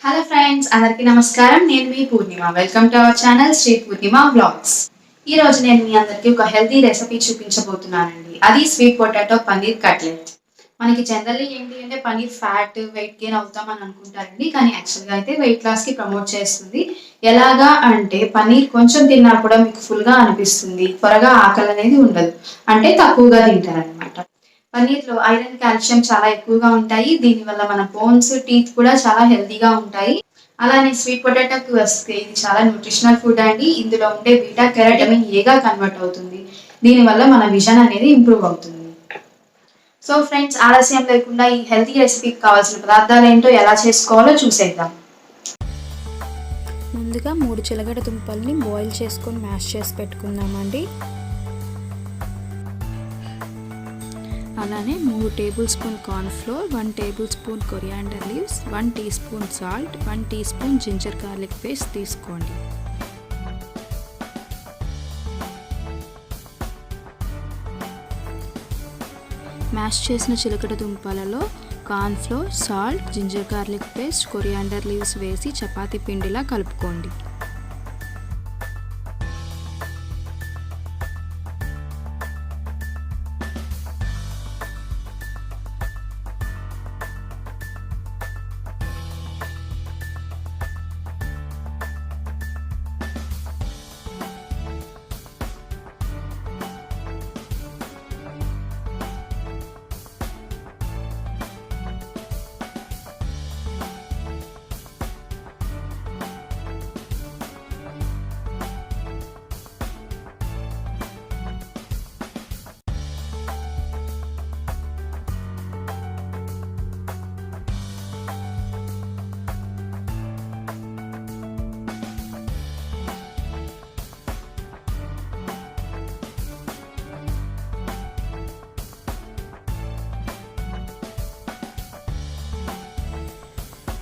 Hello friends, అందరికీ నమస్కారం. నేను మీ Purnima. Welcome to our channel Sri Purnima vlogs. ఈ రోజు నేను మీ అందరికీ ఒక హెల్తీ రెసిపీ చూపించబోతున్నానండి. అది స్వీట్ పొటాటో పన్నీర్ కట్లెట్. మనకి జనరల్లీ ఏంటి అంటే పన్నీర్ ఫ్యాట్ వెయిట్ గెయిన్ అవుతామని అనుకుంటారండి, కానీ యాక్చువల్గా అయితే వెయిట్ లాస్కి ప్రమోట్ చేస్తుంది. ఎలాగా అంటే పన్నీర్ కొంచెం తిన్నా కూడా మీకు ఫుల్గా అనిపిస్తుంది, త్వరగా ఆకలి అనేది ఉండదు, అంటే తక్కువగా తింటారనమాట. పన్నీర్లో ఐరన్, కాల్షియం చాలా ఎక్కువగా ఉంటాయి. దీనివల్ల మన బోన్స్, టీత్ కూడా చాలా హెల్తీగా ఉంటాయి. అలానే స్వీట్ పొటాటోకి వస్తే ఇది చాలా న్యూట్రిషనల్ ఫుడ్ అండి. ఇందులో ఉండే బీటా కెరటిన్ ఏగా కన్వర్ట్ అవుతుంది. దీనివల్ల మన విజన్ అనేది ఇంప్రూవ్ అవుతుంది. సో ఫ్రెండ్స్, ఆలస్యం లేకుండా ఈ హెల్తీ రెసిపీకి కావాల్సిన పదార్థాలు ఏంటో ఎలా చేసుకోవాలో చూసేద్దాం. ముందుగా 3 చిలగడ దుంపల్ని బాయిల్ చేసుకొని మ్యాష్ చేసి పెట్టుకుందామండి. అలానే 3 table spoon corn flour, 1 table spoon coriander leaves, 1 tea spoon salt, 1 tea spoon ginger garlic paste తీసుకోండి. మ్యాష్ చేసిన చిలకడ దుంపలలో corn flour, salt, ginger garlic paste, coriander leaves వేసి చపాతీ పిండిలా కలుపుకోండి.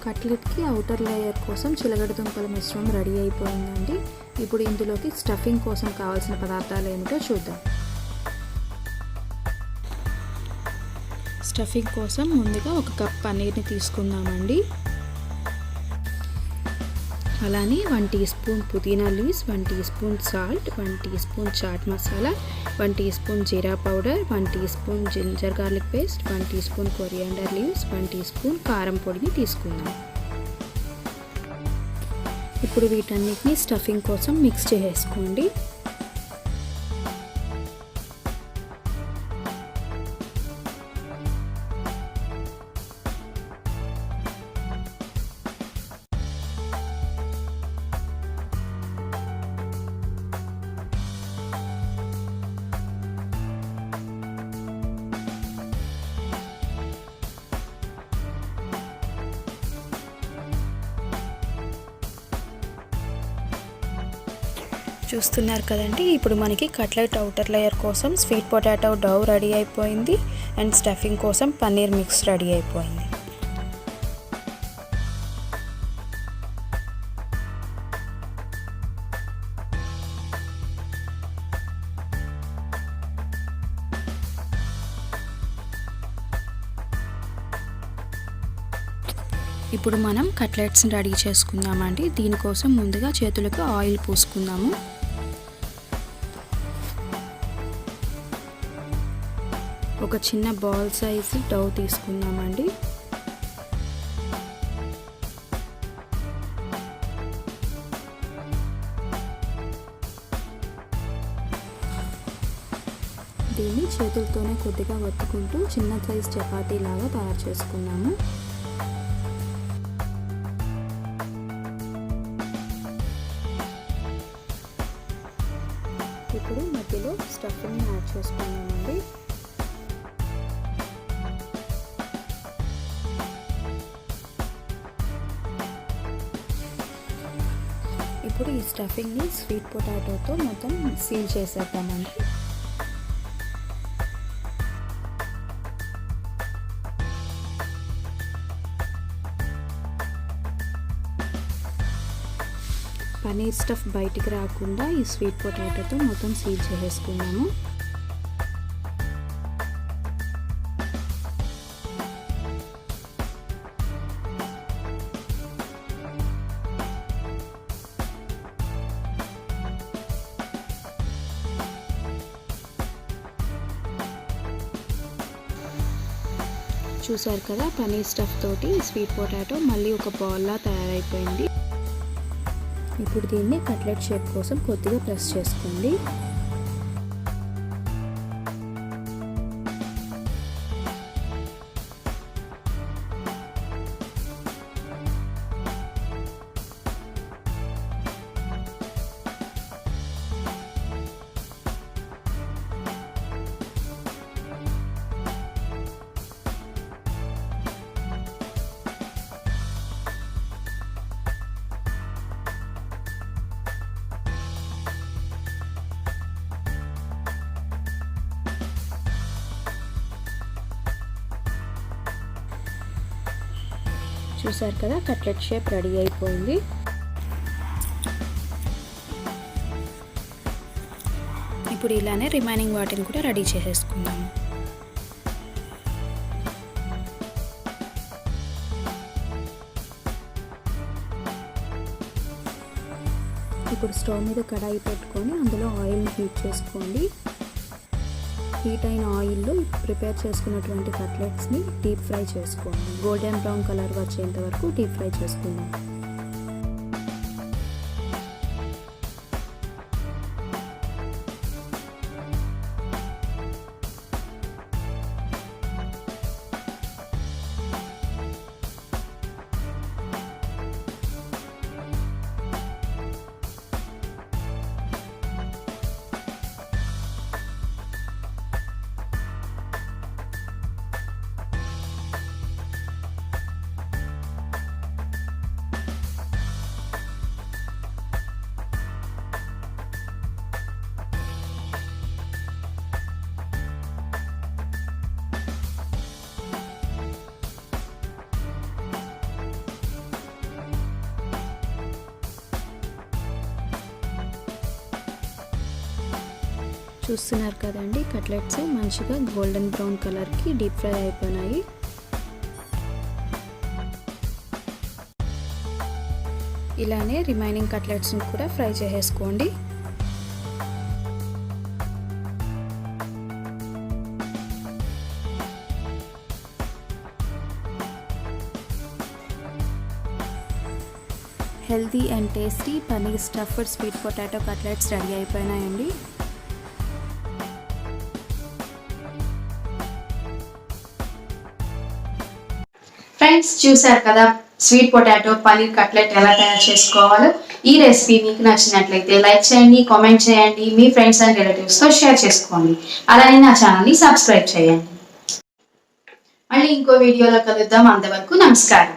కట్లెట్కి అవుటర్ లేయర్ కోసం చిలగడ దుంపల మిశ్రమం రెడీ అయిపోయిందండి. ఇప్పుడు ఇందులోకి స్టఫింగ్ కోసం కావాల్సిన పదార్థాలు ఏమిటో చూద్దాం. స్టఫింగ్ కోసం ముందుగా 1 కప్ పన్నీర్ని తీసుకుందామండి. అలానే 1 tea spoon pudina leaves, 1 tea spoon salt, 1 tea spoon chaat masala, 1 tea spoon jeera powder, 1 tea spoon ginger garlic paste, 1 tea spoon coriander leaves, 1 tea spoon కారం పొడిని తీసుకుందాం. ఇప్పుడు వీటన్నిటిని స్టఫింగ్ కోసం మిక్స్ చేసుకోండి. చూస్తున్నారు కదండి, ఇప్పుడు మనకి కట్లెట్ అవుటర్ లేయర్ కోసం స్వీట్ పొటాటో డౌ రెడీ అయిపోయింది అండ్ స్టఫింగ్ కోసం పన్నీర్ మిక్స్ రెడీ అయిపోయింది. ఇప్పుడు మనం కట్లెట్స్ని రెడీ చేసుకుందామండి. దీనికోసం ముందుగా చేతులకు ఆయిల్ పూసుకుందాము. ఒక చిన్న బాల్ సైజు డౌ తీసుకుందామండి. దీన్ని చేతులతోనే కొద్దిగా వత్తుకుంటూ చిన్న సైజు చపాతీ లాగా తయారు చేసుకున్నాము. ఇప్పుడు మధ్యలో స్టఫింగ్ని యాడ్ చేసుకున్నామండి. ఇప్పుడు ఈ స్టఫింగ్ని స్వీట్ పొటాటోతో మొత్తం సీల్ చేసేద్దామండి. పనీర్ స్టఫ్ బయటికి రాకుండా ఈ స్వీట్ పొటాటోతో మొత్తం సీల్ చేసేసుకున్నాము. చూసారు కదా, పనీర్ స్టఫ్ తోటి స్వీట్ పొటాటో మళ్ళీ ఒక బాల్లా తయారైపోయింది. ఇప్పుడు దీన్ని కట్లెట్ షేప్ కోసం కొద్దిగా ప్రెస్ చేసుకోండి. చూసారు కదా, కట్లెట్ షేప్ రెడీ అయిపోయింది. ఇప్పుడు ఇలానే రిమైనింగ్ వాటిని కూడా రెడీ చేసేసుకుందాము. ఇప్పుడు స్టవ్ మీద కడాయి పెట్టుకొని అందులో ఆయిల్ని హీట్ చేసుకోండి. హీట్ అయిన ఆయిల్లో ప్రిపేర్ చేసుకున్నటువంటి కట్లెట్స్ని డీప్ ఫ్రై చేసుకోండి. గోల్డెన్ బ్రౌన్ కలర్ వచ్చేంత వరకు డీప్ ఫ్రై చేసుకుందాం. చూస్తున్నారు కదండి, కట్లెట్స్ మంచిగా గోల్డెన్ బ్రౌన్ కలర్కి డీప్ ఫ్రై అయిపోయినాయి. ఇలానే రిమైనింగ్ కట్లెట్స్ని కూడా ఫ్రై చేసేసుకోండి. Healthy and tasty paneer stuffed sweet potato cutlets ready అయిపోయినాయండి. ఫ్రెండ్స్, చూసారు కదా స్వీట్ పొటాటో పనీర్ కట్లెట్ ఎలా తయారు చేసుకోవాలో. ఈ రెసిపీ మీకు నచ్చినట్లయితే లైక్ చేయండి, కామెంట్ చేయండి, మీ ఫ్రెండ్స్ అండ్ రిలేటివ్స్తో షేర్ చేసుకోండి. అలానే నా ఛానల్ని సబ్స్క్రైబ్ చేయండి. మళ్ళీ ఇంకో వీడియోలో కలుద్దాం. అంతవరకు నమస్కారం.